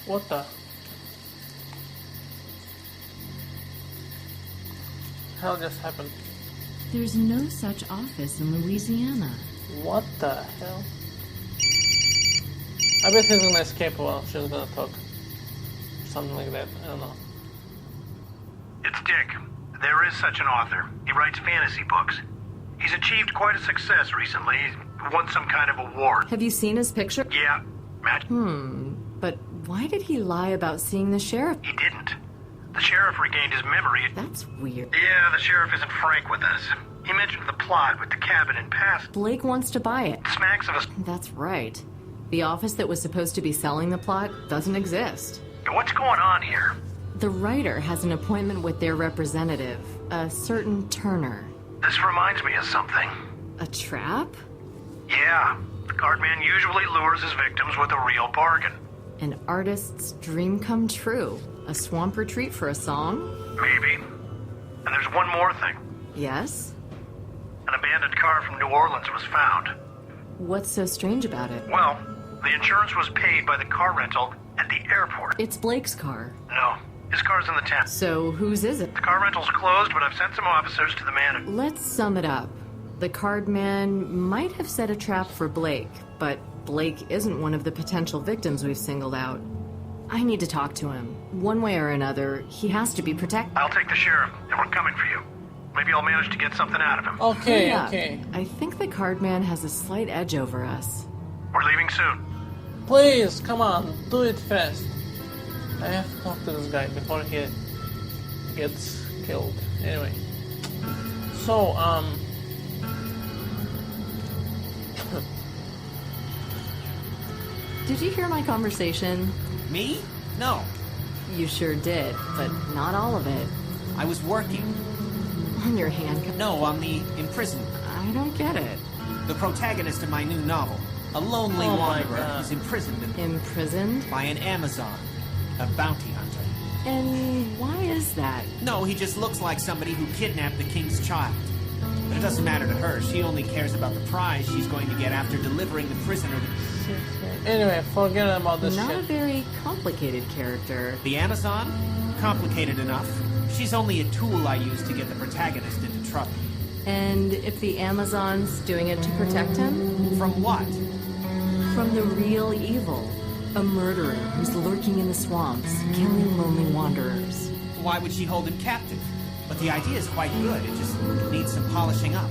What the hell just happened? There's no such office in Louisiana. What the hell? I bet he's gonna escape while she's gonna talk. Something like that, I don't know. It's Dick. There is such an author. He writes fantasy books. He's achieved quite a success recently. He's won some kind of award. Have you seen his picture? Yeah, Matt. But why did he lie about seeing the sheriff? He didn't. The sheriff regained his memory. That's weird. Yeah, the sheriff isn't frank with us. He mentioned the plot with the cabin in past. Blake wants to buy it. Smacks of us. That's right. The office that was supposed to be selling the plot doesn't exist. What's going on here? The writer has an appointment with their representative, a certain Turner. This reminds me of something. A trap? Yeah, the cardman usually lures his victims with a real bargain. An artist's dream come true. A swamp retreat for a song? Maybe. And there's one more thing. Yes? An abandoned car from New Orleans was found. What's so strange about it? Well, the insurance was paid by the car rental at the airport. It's Blake's car. No, his car's in the tent. So whose is it? The car rental's closed, but I've sent some officers to the manager. Let's sum it up. The card man might have set a trap for Blake, but Blake isn't one of the potential victims we've singled out. I need to talk to him. One way or another, he has to be protected. I'll take the sheriff, and we're coming for you. Maybe I'll manage to get something out of him. Okay, Yeah, okay. I think the card man has a slight edge over us. We're leaving soon. Please, come on, do it fast. I have to talk to this guy before he gets killed. Anyway. So, Did you hear my conversation? Me? No. You sure did, but not all of it. I was working. On your handcuff. No, on the imprisoned. I don't get it. The protagonist of my new novel. A lonely Oh my wanderer God. who's imprisoned Imprisoned? by an Amazon. A bounty hunter. And why is that? No, he just looks like somebody who kidnapped the king's child. But it doesn't matter to her. She only cares about the prize she's going to get after delivering the prisoner. anyway, forget about this Not a shit. very complicated character. The Amazon? Complicated enough. She's only a tool I use to get the protagonist into trouble. And if the Amazon's doing it to protect him? From what? From the real evil. A murderer who's lurking in the swamps, killing lonely wanderers. Why would she hold him captive? But the idea is quite good. It just needs some polishing up.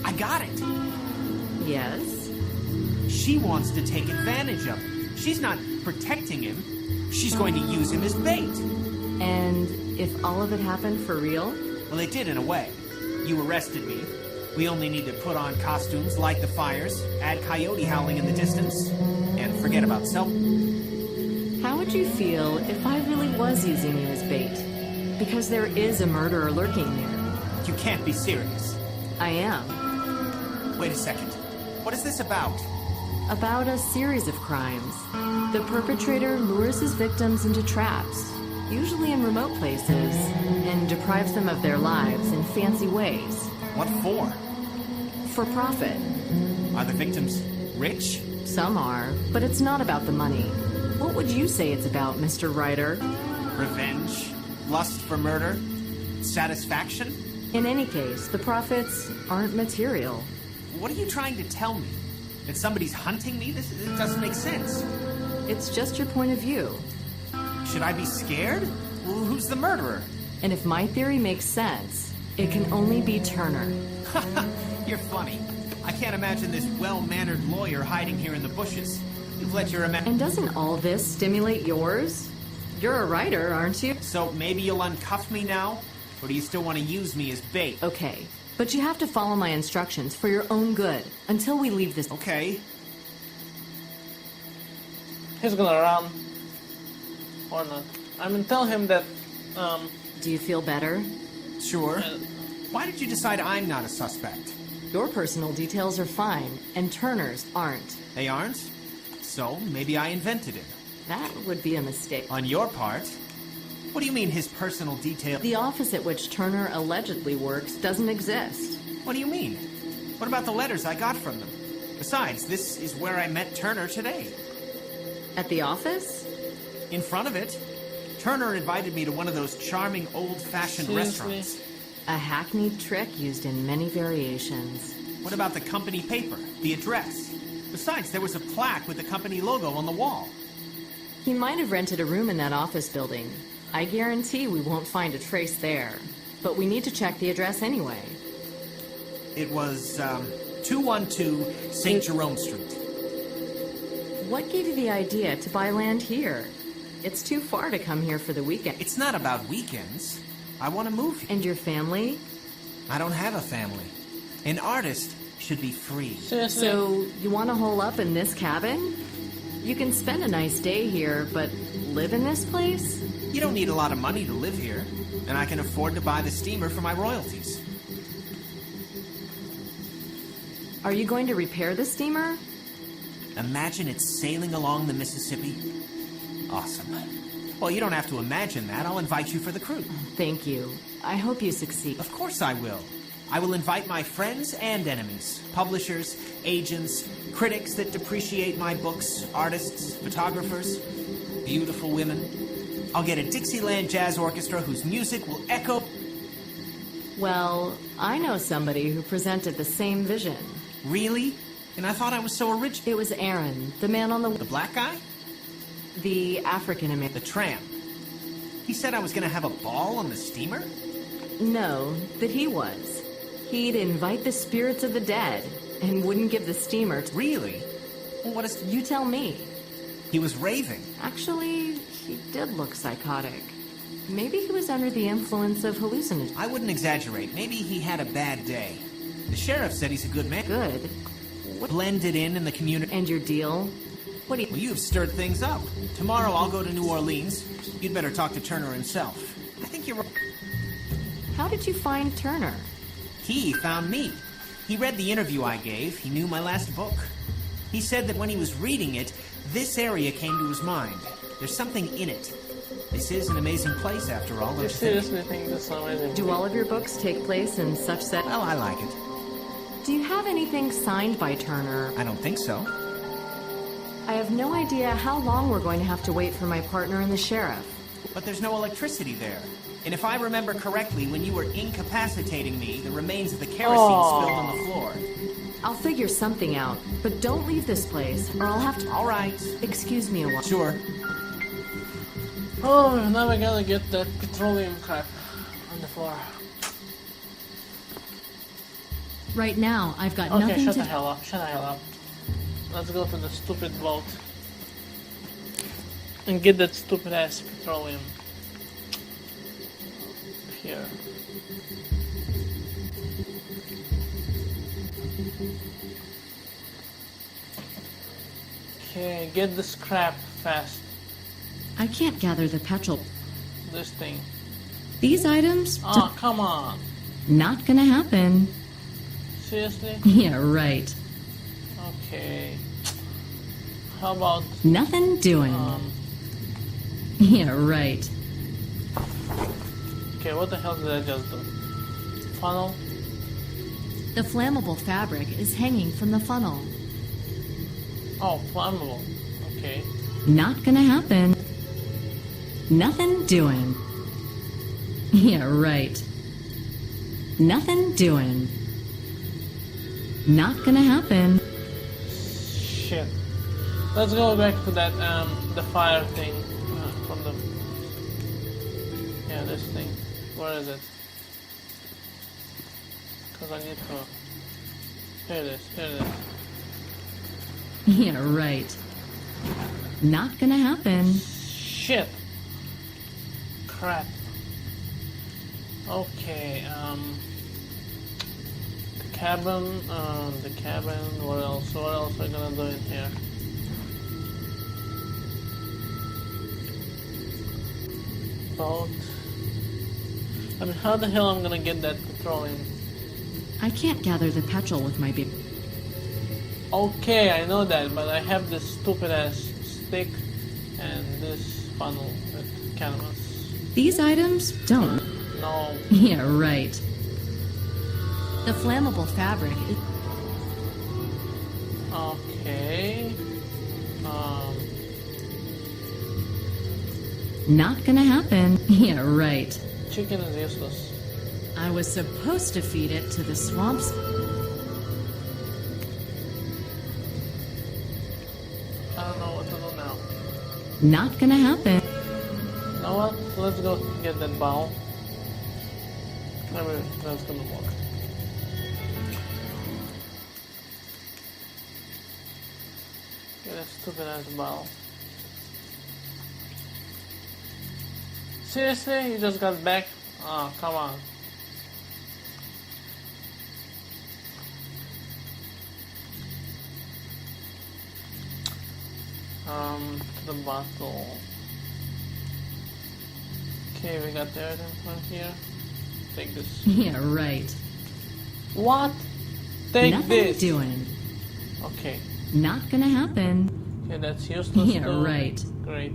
I got it. Yes? She wants to take advantage of him. She's not protecting him. She's going to use him as bait. And if all of it happened for real? Well, it did in a way. You arrested me. We only need to put on costumes, light the fires, add coyote howling in the distance, and forget about self. How would you feel if I really was using you as bait? Because there is a murderer lurking here. You can't be serious. I am. Wait a second. What is this about? About a series of crimes. The perpetrator lures his victims into traps, usually in remote places, and deprives them of their lives in fancy ways. What for? For profit. Are the victims rich? Some are, but it's not about the money. What would you say it's about, Mr. Writer? Revenge? Lust for murder? Satisfaction? In any case, the profits aren't material. What are you trying to tell me? That somebody's hunting me? This doesn't make sense. It's just your point of view. Should I be scared? Well, who's the murderer? And if my theory makes sense, it can only be Turner. You're funny. I can't imagine this well-mannered lawyer hiding here in the bushes. You've let your And doesn't all this stimulate yours? You're a writer, aren't you? So maybe you'll uncuff me now? Or do you still want to use me as bait? Okay, but you have to follow my instructions for your own good until we leave this. Okay. He's gonna run. Or not. I mean, tell him that, Do you feel better? Sure. Why did you decide I'm not a suspect? Your personal details are fine, and Turner's aren't. They aren't? So maybe I invented him. That would be a mistake. On your part? What do you mean his personal detail? The office at which Turner allegedly works doesn't exist. What do you mean? What about the letters I got from them? Besides, this is where I met Turner today. At the office? In front of it. Turner invited me to one of those charming old-fashioned Seriously? restaurants. A hackneyed trick used in many variations. What about the company paper? The address? Besides, there was a plaque with the company logo on the wall. He might have rented a room in that office building. I guarantee we won't find a trace there. But we need to check the address anyway. It was, 212 St. Jerome Street. What gave you the idea to buy land here? It's too far to come here for the weekend. It's not about weekends. I want to move here. And your family? I don't have a family. An artist should be free. Seriously? So, you want to hole up in this cabin? You can spend a nice day here, but live in this place? You don't need a lot of money to live here, and I can afford to buy the steamer for my royalties. Are you going to repair the steamer? Imagine it sailing along the Mississippi. Awesome. Well, you don't have to imagine that. I'll invite you for the cruise. Thank you. I hope you succeed. Of course I will. I will invite my friends and enemies, publishers, agents, critics that depreciate my books, artists, photographers, beautiful women. I'll get a Dixieland Jazz Orchestra whose music will echo... Well, I know somebody who presented the same vision. Really? And I thought I was so original. It was Aaron, the man on The black guy? the African-American. The tramp. He said I was going to have a ball on the steamer? No, that he was. He'd invite the spirits of the dead and wouldn't give the steamer to... Really? Well, what is... You tell me. He was raving. Actually, he did look psychotic. Maybe he was under the influence of hallucinogens. I wouldn't exaggerate. Maybe he had a bad day. The sheriff said he's a good man. Good. Blended in the community. And your deal? What do you... Well, you've stirred things up. Tomorrow I'll go to New Orleans. You'd better talk to Turner himself. I think you're... How did you find Turner? He found me. He read the interview I gave. He knew my last book. He said that when he was reading it, this area came to his mind. There's something in it. This is an amazing place, after all. You seriously think this is amazing? Do all of your books take place in such set... Well, I like it. Do you have anything signed by Turner? I don't think so. I have no idea how long we're going to have to wait for my partner and the sheriff. But there's no electricity there. And if I remember correctly, when you were incapacitating me, the remains of the kerosene spilled on the floor. I'll figure something out, but don't leave this place, or I'll have to... All right. Excuse me a while. Sure. Oh, now we gotta get that petroleum crap on the floor. Right now, I've got Okay, nothing shut to... the hell up, shut the hell up. Let's go to the stupid vault. And get that stupid ass petroleum. Here. Okay, get the scrap fast. I can't gather the petrol. This thing. These items? Oh, come on. Not gonna happen. Seriously? Yeah, right. Okay. How about Nothing doing. Yeah, right. okay, what the hell did I just do? Funnel? The flammable fabric is hanging from the funnel. Oh, flammable. Okay. Not gonna happen. Nothing doing. Yeah, right. Nothing doing. Not gonna happen. Shit. Let's go back to that, the fire thing, from the... Yeah, this thing. Where is it? Because I need to... Here it is, here it is. Yeah, right. Not gonna happen. Shit! Crap. Okay, the cabin, what else are we gonna do in here? Boat. I mean, how the hell I'm gonna get that petroleum? I can't gather the petrol with my big... Okay, I know that, but I have this stupid ass stick and this funnel with canvas. These items don't. No. Yeah, right. The flammable fabric is... Okay. Not gonna happen. Yeah, right. Chicken is useless. I was supposed to feed it to the swamps. I don't know what to do now. Not gonna happen. You know what? Let's go get that bowl. Maybe that's gonna work. Get a stupid ass bowl. Seriously? You just got back? Oh, come on. The bottle. Okay, we got everything from here. Take this. Yeah, right. What? Take Nothing this. doing. Okay. Not gonna happen. Okay, that's useless. Yeah, too. right. Great.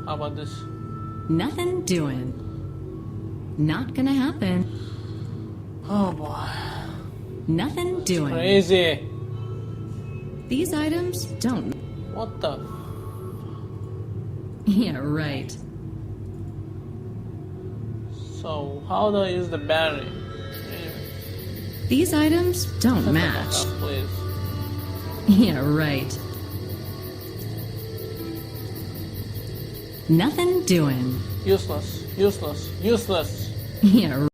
How about this? Nothing doing. Not gonna happen. Oh boy. Nothing doing. Crazy. These items don't. What the? Yeah, right. So, how do I use the battery? Anyway, These items don't shut the match. fuck up, please. Yeah, right. Nothing doing. Useless. Useless. Useless. Yeah,